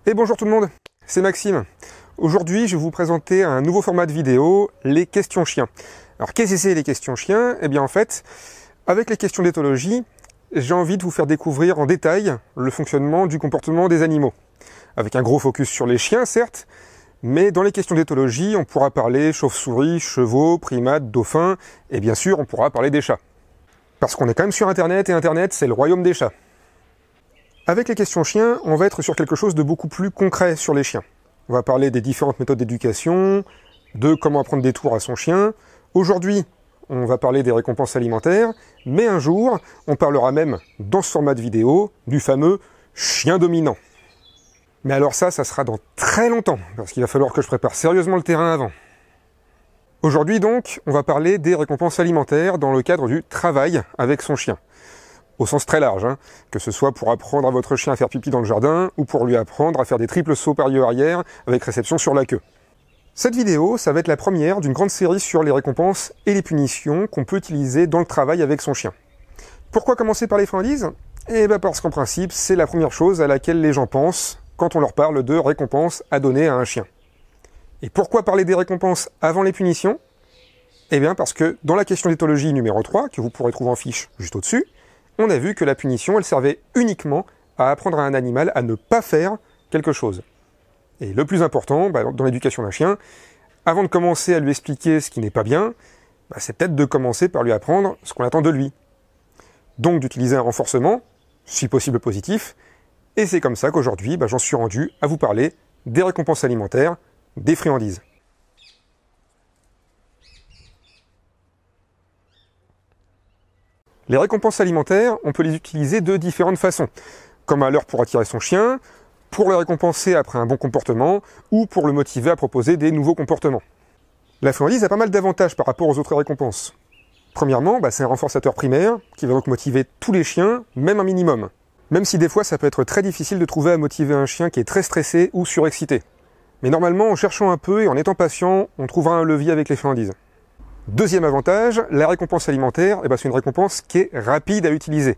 Et bonjour tout le monde, c'est Maxime. Aujourd'hui, je vais vous présenter un nouveau format de vidéo, les questions chiens. Alors qu'est-ce que c'est les questions chiens? Eh bien en fait, avec les questions d'éthologie, j'ai envie de vous faire découvrir en détail le fonctionnement du comportement des animaux. Avec un gros focus sur les chiens, certes, mais dans les questions d'éthologie, on pourra parler chauve-souris, chevaux, primates, dauphins, et bien sûr, on pourra parler des chats. Parce qu'on est quand même sur Internet, et Internet, c'est le royaume des chats. Avec les questions chiens, on va être sur quelque chose de beaucoup plus concret sur les chiens. On va parler des différentes méthodes d'éducation, de comment apprendre des tours à son chien. Aujourd'hui, on va parler des récompenses alimentaires, mais un jour, on parlera même, dans ce format de vidéo, du fameux chien dominant. Mais alors ça sera dans très longtemps, parce qu'il va falloir que je prépare sérieusement le terrain avant. Aujourd'hui donc, on va parler des récompenses alimentaires dans le cadre du travail avec son chien. Au sens très large, que ce soit pour apprendre à votre chien à faire pipi dans le jardin, ou pour lui apprendre à faire des triples sauts parieux-arrière avec réception sur la queue. Cette vidéo, ça va être la première d'une grande série sur les récompenses et les punitions qu'on peut utiliser dans le travail avec son chien. Pourquoi commencer par les friandises? Eh bien parce qu'en principe, c'est la première chose à laquelle les gens pensent quand on leur parle de récompenses à donner à un chien. Et pourquoi parler des récompenses avant les punitions? Eh bien parce que dans la question d'éthologie numéro 3, que vous pourrez trouver en fiche juste au-dessus, on a vu que la punition, elle servait uniquement à apprendre à un animal à ne pas faire quelque chose. Et le plus important, dans l'éducation d'un chien, avant de commencer à lui expliquer ce qui n'est pas bien, c'est peut-être de commencer par lui apprendre ce qu'on attend de lui. Donc d'utiliser un renforcement, si possible positif, et c'est comme ça qu'aujourd'hui, j'en suis rendu à vous parler des récompenses alimentaires, des friandises. Les récompenses alimentaires, on peut les utiliser de différentes façons, comme à l'heure pour attirer son chien, pour le récompenser après un bon comportement, ou pour le motiver à proposer des nouveaux comportements. La friandise a pas mal d'avantages par rapport aux autres récompenses. Premièrement, c'est un renforçateur primaire, qui va donc motiver tous les chiens, même un minimum. Même si des fois ça peut être très difficile de trouver à motiver un chien qui est très stressé ou surexcité. Mais normalement, en cherchant un peu et en étant patient, on trouvera un levier avec les friandises. Deuxième avantage, la récompense alimentaire, c'est une récompense qui est rapide à utiliser.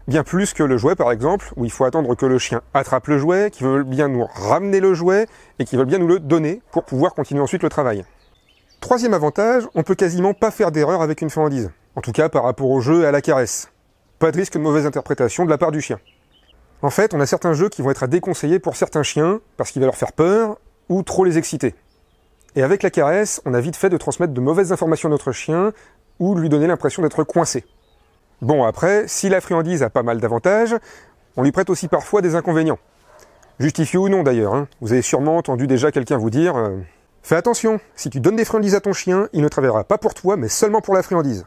Bien plus que le jouet par exemple, où il faut attendre que le chien attrape le jouet, qu'il veut bien nous ramener le jouet et qu'il veut bien nous le donner pour pouvoir continuer ensuite le travail. Troisième avantage, on peut quasiment pas faire d'erreur avec une friandise. En tout cas par rapport au jeu et à la caresse. Pas de risque de mauvaise interprétation de la part du chien. En fait, on a certains jeux qui vont être à déconseiller pour certains chiens, parce qu'il va leur faire peur, ou trop les exciter. Et avec la caresse, on a vite fait de transmettre de mauvaises informations à notre chien, ou de lui donner l'impression d'être coincé. Bon après, si la friandise a pas mal d'avantages, on lui prête aussi parfois des inconvénients. Justifiés ou non d'ailleurs, Vous avez sûrement entendu déjà quelqu'un vous dire « Fais attention, si tu donnes des friandises à ton chien, il ne travaillera pas pour toi, mais seulement pour la friandise. »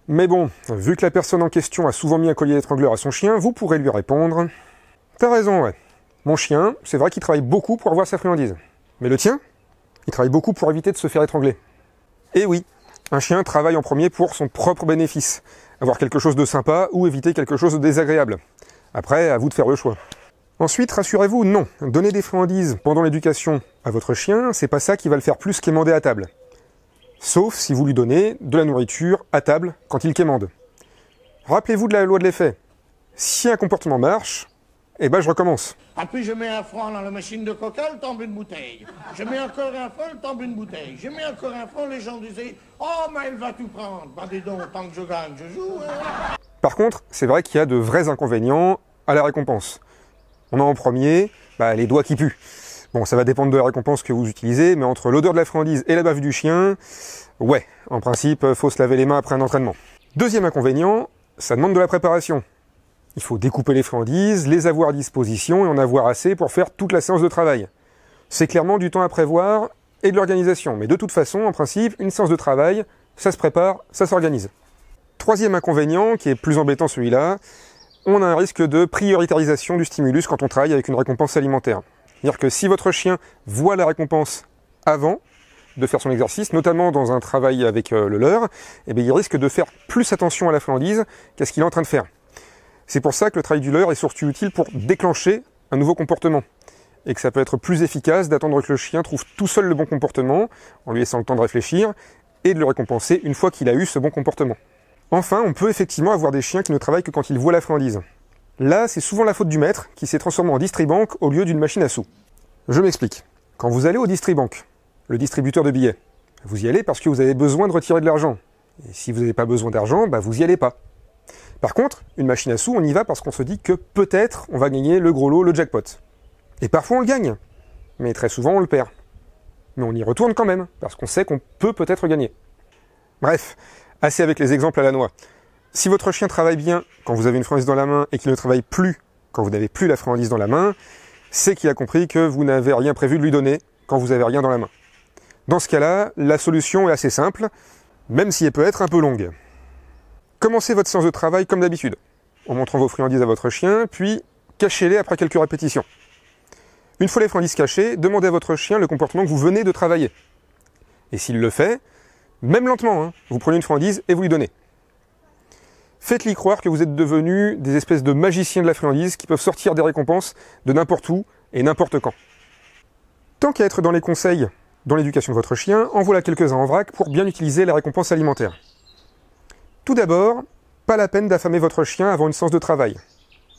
Mais bon, vu que la personne en question a souvent mis un collier d'étrangleur à son chien, vous pourrez lui répondre « T'as raison, ouais. Mon chien, c'est vrai qu'il travaille beaucoup pour avoir sa friandise. Mais le tien, il travaille beaucoup pour éviter de se faire étrangler. » Et oui, un chien travaille en premier pour son propre bénéfice. Avoir quelque chose de sympa ou éviter quelque chose de désagréable. Après, à vous de faire le choix. Ensuite, rassurez-vous, non. Donner des friandises pendant l'éducation à votre chien, c'est pas ça qui va le faire plus quémander à table. Sauf si vous lui donnez de la nourriture à table quand il quémande. Rappelez-vous de la loi de l'effet. Si un comportement marche, je recommence. Ah puis je mets un franc dans la machine de coca, elle tombe une bouteille. Je mets encore un franc, elle tombe une bouteille. Je mets encore un franc, les gens disaient « Oh, mais elle va tout prendre. » Dis donc, tant que je gagne, je joue. Par contre, c'est vrai qu'il y a de vrais inconvénients à la récompense. On a en premier, les doigts qui puent. Bon, ça va dépendre de la récompense que vous utilisez, mais entre l'odeur de la friandise et la bave du chien, ouais, en principe, faut se laver les mains après un entraînement. Deuxième inconvénient, ça demande de la préparation. Il faut découper les friandises, les avoir à disposition et en avoir assez pour faire toute la séance de travail. C'est clairement du temps à prévoir et de l'organisation, mais de toute façon, en principe, une séance de travail, ça se prépare, ça s'organise. Troisième inconvénient, qui est plus embêtant celui-là, on a un risque de prioritarisation du stimulus quand on travaille avec une récompense alimentaire. C'est-à-dire que si votre chien voit la récompense avant de faire son exercice, notamment dans un travail avec le leurre, il risque de faire plus attention à la friandise qu'à ce qu'il est en train de faire. C'est pour ça que le travail du leurre est surtout utile pour déclencher un nouveau comportement. Et que ça peut être plus efficace d'attendre que le chien trouve tout seul le bon comportement, en lui laissant le temps de réfléchir, et de le récompenser une fois qu'il a eu ce bon comportement. Enfin, on peut effectivement avoir des chiens qui ne travaillent que quand ils voient la friandise. Là, c'est souvent la faute du maître qui s'est transformé en distribank au lieu d'une machine à sous. Je m'explique. Quand vous allez au distribank, le distributeur de billets, vous y allez parce que vous avez besoin de retirer de l'argent. Et si vous n'avez pas besoin d'argent, vous n'y allez pas. Par contre, une machine à sous, on y va parce qu'on se dit que peut-être on va gagner le gros lot, le jackpot. Et parfois on le gagne, mais très souvent on le perd. Mais on y retourne quand même, parce qu'on sait qu'on peut peut-être gagner. Bref, assez avec les exemples à la noix. Si votre chien travaille bien quand vous avez une friandise dans la main et qu'il ne travaille plus quand vous n'avez plus la friandise dans la main, c'est qu'il a compris que vous n'avez rien prévu de lui donner quand vous n'avez rien dans la main. Dans ce cas-là, la solution est assez simple, même si elle peut être un peu longue. Commencez votre séance de travail comme d'habitude, en montrant vos friandises à votre chien, puis cachez-les après quelques répétitions. Une fois les friandises cachées, demandez à votre chien le comportement que vous venez de travailler. Et s'il le fait, même lentement, vous prenez une friandise et vous lui donnez. Faites-lui croire que vous êtes devenus des espèces de magiciens de la friandise qui peuvent sortir des récompenses de n'importe où et n'importe quand. Tant qu'à être dans les conseils dans l'éducation de votre chien, en voilà quelques-uns en vrac pour bien utiliser les récompenses alimentaires. Tout d'abord, pas la peine d'affamer votre chien avant une séance de travail.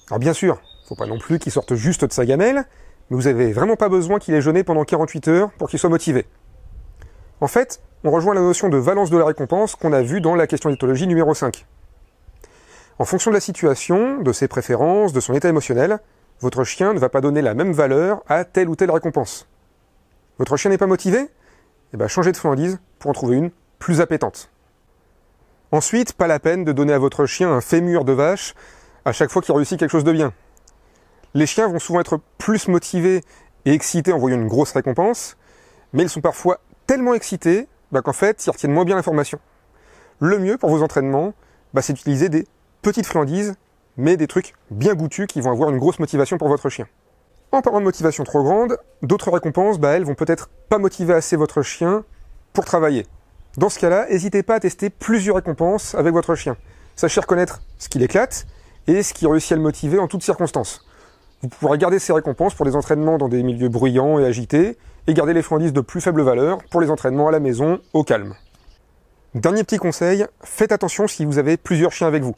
Alors bien sûr, faut pas non plus qu'il sorte juste de sa gamelle, mais vous avez vraiment pas besoin qu'il ait jeûné pendant 48 heures pour qu'il soit motivé. En fait, on rejoint la notion de valence de la récompense qu'on a vue dans la question d'éthologie numéro 5. En fonction de la situation, de ses préférences, de son état émotionnel, votre chien ne va pas donner la même valeur à telle ou telle récompense. Votre chien n'est pas motivé ? Changez de friandise pour en trouver une plus appétante. Ensuite, pas la peine de donner à votre chien un fémur de vache à chaque fois qu'il réussit quelque chose de bien. Les chiens vont souvent être plus motivés et excités en voyant une grosse récompense, mais ils sont parfois tellement excités qu'en fait, ils retiennent moins bien l'information. Le mieux pour vos entraînements, c'est d'utiliser des petites friandises, mais des trucs bien goûtus qui vont avoir une grosse motivation pour votre chien. En parlant de motivation trop grande, d'autres récompenses, elles vont peut-être pas motiver assez votre chien pour travailler. Dans ce cas-là, n'hésitez pas à tester plusieurs récompenses avec votre chien. Sachez reconnaître ce qui l'éclate et ce qui réussit à le motiver en toutes circonstances. Vous pourrez garder ces récompenses pour des entraînements dans des milieux bruyants et agités, et garder les friandises de plus faible valeur pour les entraînements à la maison, au calme. Dernier petit conseil, faites attention si vous avez plusieurs chiens avec vous.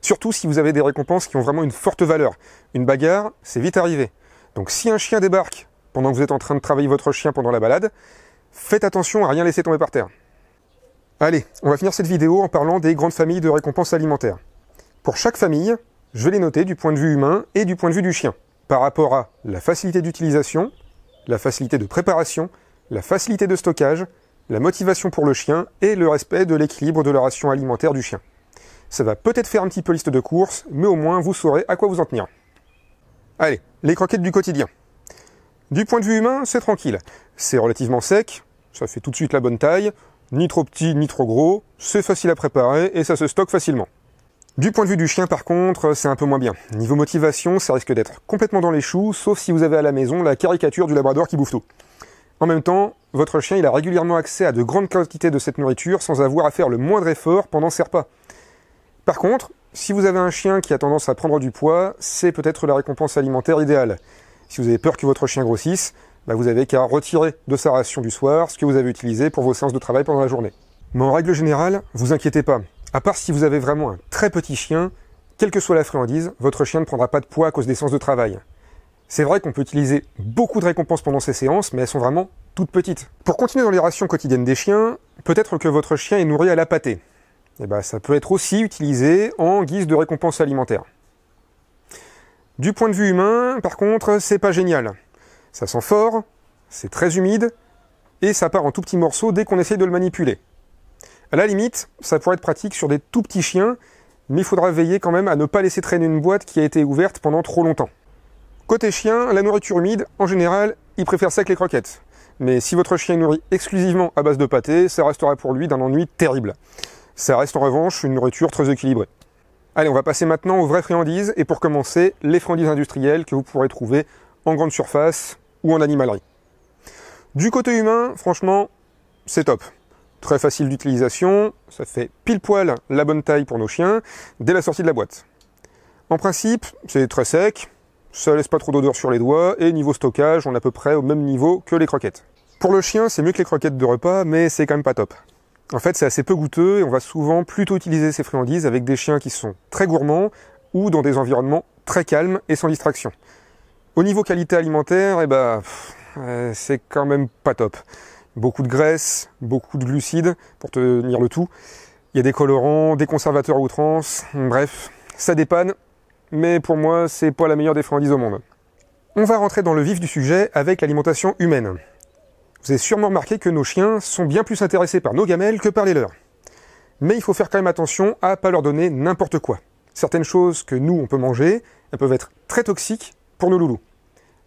Surtout si vous avez des récompenses qui ont vraiment une forte valeur. Une bagarre, c'est vite arrivé. Donc si un chien débarque pendant que vous êtes en train de travailler votre chien pendant la balade, faites attention à rien laisser tomber par terre. Allez, on va finir cette vidéo en parlant des grandes familles de récompenses alimentaires. Pour chaque famille, je vais les noter du point de vue humain et du point de vue du chien, par rapport à la facilité d'utilisation, la facilité de préparation, la facilité de stockage, la motivation pour le chien et le respect de l'équilibre de la ration alimentaire du chien. Ça va peut-être faire un petit peu liste de courses, mais au moins vous saurez à quoi vous en tenir. Allez, les croquettes du quotidien. Du point de vue humain, c'est tranquille. C'est relativement sec, ça fait tout de suite la bonne taille, ni trop petit ni trop gros, c'est facile à préparer et ça se stocke facilement. Du point de vue du chien par contre, c'est un peu moins bien. Niveau motivation, ça risque d'être complètement dans les choux, sauf si vous avez à la maison la caricature du labrador qui bouffe tout. En même temps, votre chien il a régulièrement accès à de grandes quantités de cette nourriture sans avoir à faire le moindre effort pendant ses repas. Par contre, si vous avez un chien qui a tendance à prendre du poids, c'est peut-être la récompense alimentaire idéale. Si vous avez peur que votre chien grossisse, vous avez qu'à retirer de sa ration du soir ce que vous avez utilisé pour vos séances de travail pendant la journée. Mais en règle générale, vous inquiétez pas. À part si vous avez vraiment un très petit chien, quelle que soit la friandise, votre chien ne prendra pas de poids à cause des séances de travail. C'est vrai qu'on peut utiliser beaucoup de récompenses pendant ces séances, mais elles sont vraiment toutes petites. Pour continuer dans les rations quotidiennes des chiens, peut-être que votre chien est nourri à la pâtée. Ça peut être aussi utilisé en guise de récompense alimentaire. Du point de vue humain, par contre, c'est pas génial. Ça sent fort, c'est très humide, et ça part en tout petits morceaux dès qu'on essaye de le manipuler. À la limite, ça pourrait être pratique sur des tout petits chiens, mais il faudra veiller quand même à ne pas laisser traîner une boîte qui a été ouverte pendant trop longtemps. Côté chien, la nourriture humide, en général, il préfère ça que les croquettes. Mais si votre chien est nourri exclusivement à base de pâté, ça restera pour lui d'un ennui terrible. Ça reste en revanche une nourriture très équilibrée. Allez, on va passer maintenant aux vraies friandises, et pour commencer, les friandises industrielles que vous pourrez trouver en grande surface ou en animalerie. Du côté humain, franchement, c'est top. Très facile d'utilisation, ça fait pile poil la bonne taille pour nos chiens dès la sortie de la boîte. En principe, c'est très sec, ça laisse pas trop d'odeur sur les doigts, et niveau stockage, on est à peu près au même niveau que les croquettes. Pour le chien, c'est mieux que les croquettes de repas, mais c'est quand même pas top. En fait, c'est assez peu goûteux et on va souvent plutôt utiliser ces friandises avec des chiens qui sont très gourmands ou dans des environnements très calme et sans distraction. Au niveau qualité alimentaire, c'est quand même pas top. Beaucoup de graisse, beaucoup de glucides pour tenir le tout. Il y a des colorants, des conservateurs à outrance, bref, ça dépanne, mais pour moi, c'est pas la meilleure des friandises au monde. On va rentrer dans le vif du sujet avec l'alimentation humaine. Vous avez sûrement remarqué que nos chiens sont bien plus intéressés par nos gamelles que par les leurs. Mais il faut faire quand même attention à ne pas leur donner n'importe quoi. Certaines choses que nous, on peut manger, elles peuvent être très toxiques pour nos loulous.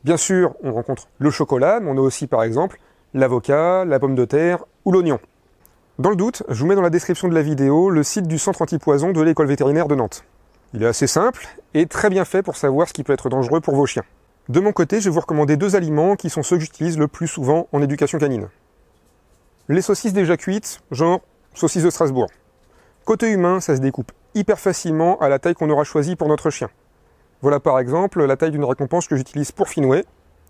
Bien sûr, on rencontre le chocolat, mais on a aussi par exemple l'avocat, la pomme de terre ou l'oignon. Dans le doute, je vous mets dans la description de la vidéo le site du centre antipoison de l'école vétérinaire de Nantes. Il est assez simple et très bien fait pour savoir ce qui peut être dangereux pour vos chiens. De mon côté, je vais vous recommander 2 aliments qui sont ceux que j'utilise le plus souvent en éducation canine. Les saucisses déjà cuites, genre saucisses de Strasbourg. Côté humain, ça se découpe hyper facilement à la taille qu'on aura choisie pour notre chien. Voilà par exemple la taille d'une récompense que j'utilise pour Finway.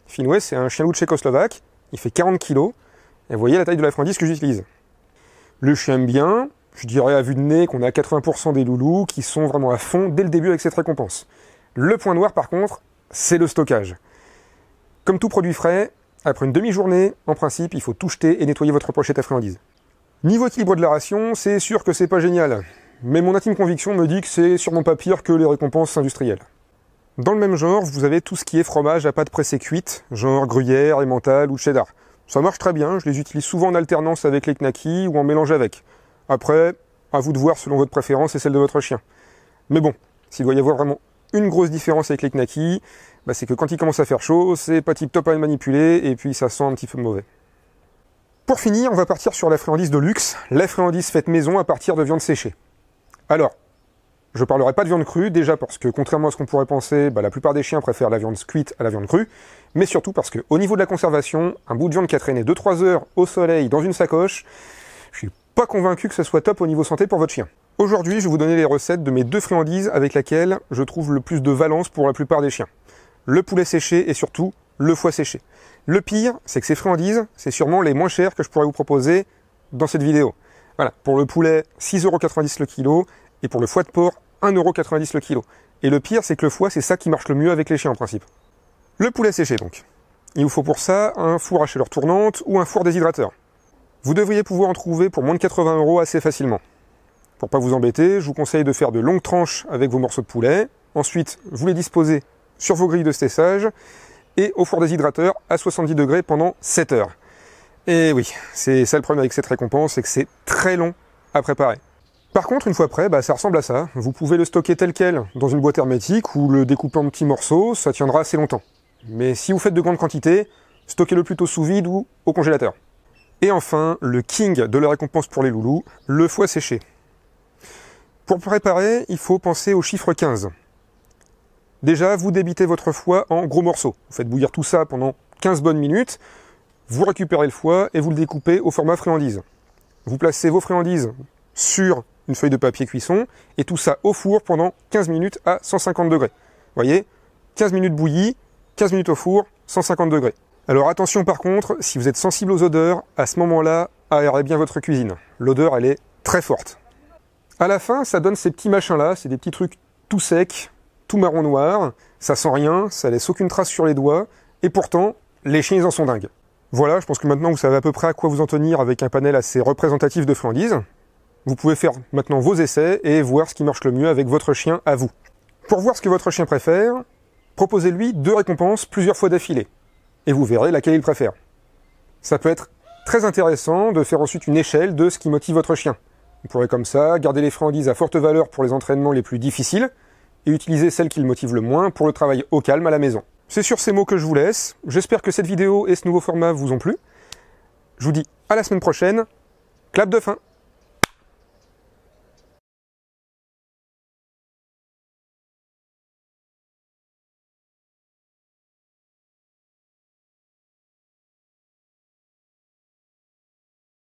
Finway, c'est un chien loup tchécoslovaque, il fait 40 kg, et vous voyez la taille de la friandise que j'utilise. Le chien aime bien, je dirais à vue de nez qu'on a 80% des loulous qui sont vraiment à fond dès le début avec cette récompense. Le point noir par contre, c'est le stockage. Comme tout produit frais, après une demi-journée, en principe, il faut tout jeter et nettoyer votre pochette à friandises. Niveau équilibre de la ration, c'est sûr que c'est pas génial, mais mon intime conviction me dit que c'est sûrement pas pire que les récompenses industrielles. Dans le même genre, vous avez tout ce qui est fromage à pâte pressée cuite, genre gruyère, emmental ou cheddar. Ça marche très bien, je les utilise souvent en alternance avec les knackis ou en mélange avec. Après, à vous de voir selon votre préférence et celle de votre chien. Mais bon, s'il doit y avoir vraiment une grosse différence avec les knackis, c'est que quand il commence à faire chaud, c'est pas tip top à manipuler et puis ça sent un petit peu mauvais. Pour finir, on va partir sur la friandise de luxe, la friandise faite maison à partir de viande séchée. Alors, je ne parlerai pas de viande crue, déjà parce que contrairement à ce qu'on pourrait penser, la plupart des chiens préfèrent la viande cuite à la viande crue, mais surtout parce qu'au niveau de la conservation, un bout de viande qui a traîné 2-3 heures au soleil dans une sacoche, je suis pas convaincu que ce soit top au niveau santé pour votre chien. Aujourd'hui, je vais vous donner les recettes de mes 2 friandises avec lesquelles je trouve le plus de valence pour la plupart des chiens. Le poulet séché et surtout le foie séché. Le pire, c'est que ces friandises, c'est sûrement les moins chères que je pourrais vous proposer dans cette vidéo. Voilà, pour le poulet, 6,90 € le kilo, et pour le foie de porc, 1,90 € le kilo. Et le pire, c'est que le foie, c'est ça qui marche le mieux avec les chiens en principe. Le poulet séché donc. Il vous faut pour ça un four à chaleur tournante ou un four déshydrateur. Vous devriez pouvoir en trouver pour moins de 80 € assez facilement. Pour pas vous embêter, je vous conseille de faire de longues tranches avec vos morceaux de poulet. Ensuite, vous les disposez sur vos grilles de stessage et au four déshydrateur à 70 degrés pendant 7 heures. Et oui, c'est ça le problème avec cette récompense, c'est que c'est très long à préparer. Par contre, une fois prêt, ça ressemble à ça. Vous pouvez le stocker tel quel dans une boîte hermétique ou le découper en petits morceaux, ça tiendra assez longtemps. Mais si vous faites de grandes quantités, stockez-le plutôt sous vide ou au congélateur. Et enfin, le king de la récompense pour les loulous, le foie séché. Pour préparer, il faut penser au chiffre 15. Déjà, vous débitez votre foie en gros morceaux. Vous faites bouillir tout ça pendant 15 bonnes minutes, vous récupérez le foie et vous le découpez au format friandise. Vous placez vos friandises sur une feuille de papier cuisson et tout ça au four pendant 15 minutes à 150 degrés. Vous voyez, 15 minutes bouillie, 15 minutes au four, 150 degrés. Alors attention par contre, si vous êtes sensible aux odeurs, à ce moment-là, aérez bien votre cuisine. L'odeur, elle est très forte. À la fin, ça donne ces petits machins-là, c'est des petits trucs tout secs, tout marron noir, ça sent rien, ça laisse aucune trace sur les doigts, et pourtant, les chiens ils en sont dingues. Voilà, je pense que maintenant vous savez à peu près à quoi vous en tenir avec un panel assez représentatif de friandises. Vous pouvez faire maintenant vos essais et voir ce qui marche le mieux avec votre chien à vous. Pour voir ce que votre chien préfère, proposez-lui 2 récompenses plusieurs fois d'affilée, et vous verrez laquelle il préfère. Ça peut être très intéressant de faire ensuite une échelle de ce qui motive votre chien. Vous pourrez comme ça garder les friandises à forte valeur pour les entraînements les plus difficiles, et utiliser celles qui le motivent le moins pour le travail au calme à la maison. C'est sur ces mots que je vous laisse. J'espère que cette vidéo et ce nouveau format vous ont plu. Je vous dis à la semaine prochaine. Clap de fin!